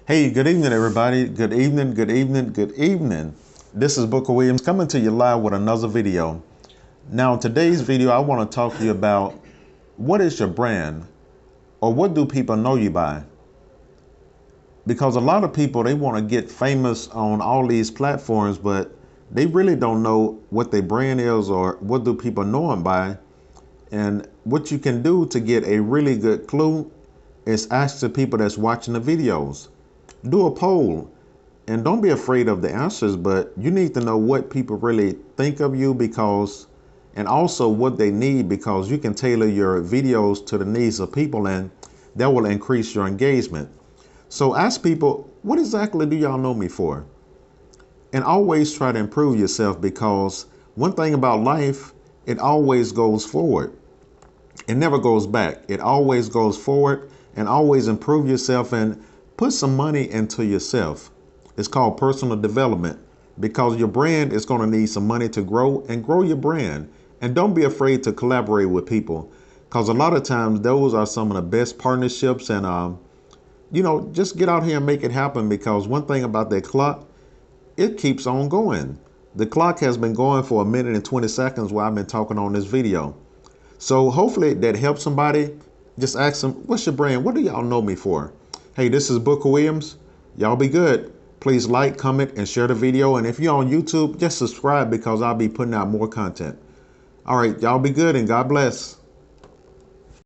Hey, good evening, everybody. Good evening, good evening, good evening. This is Booker Williams coming to you live with another video. Now, in today's video, I want to talk to you about what is your brand, or what do people know you by? Because a lot of people, they want to get famous on all these platforms, but they really don't know what their brand is or what do people know them by. And what you can do to get a really good clue is ask the people that's watching the videos. Do a poll. And don't be afraid of the answers, but you need to know what people really think of you and also what they need, because you can tailor your videos to the needs of people and that will increase your engagement. So ask people, what exactly do y'all know me for? And always try to improve yourself, because one thing about life, it always goes forward. It never goes back. It always goes forward, and always improve yourself and put some money into yourself. It's called personal development, because your brand is going to need some money to grow, and grow your brand. And don't be afraid to collaborate with people, because a lot of times those are some of the best partnerships. And just get out here and make it happen, because one thing about that clock, it keeps on going. The clock has been going for 1 minute and 20 seconds while I've been talking on this video. So hopefully that helps somebody. Just ask them, what's your brand? What do y'all know me for? Hey, this is Booker Williams. Y'all be good. Please like, comment, and share the video. And if you're on YouTube, just subscribe, because I'll be putting out more content. All right, y'all be good, and God bless.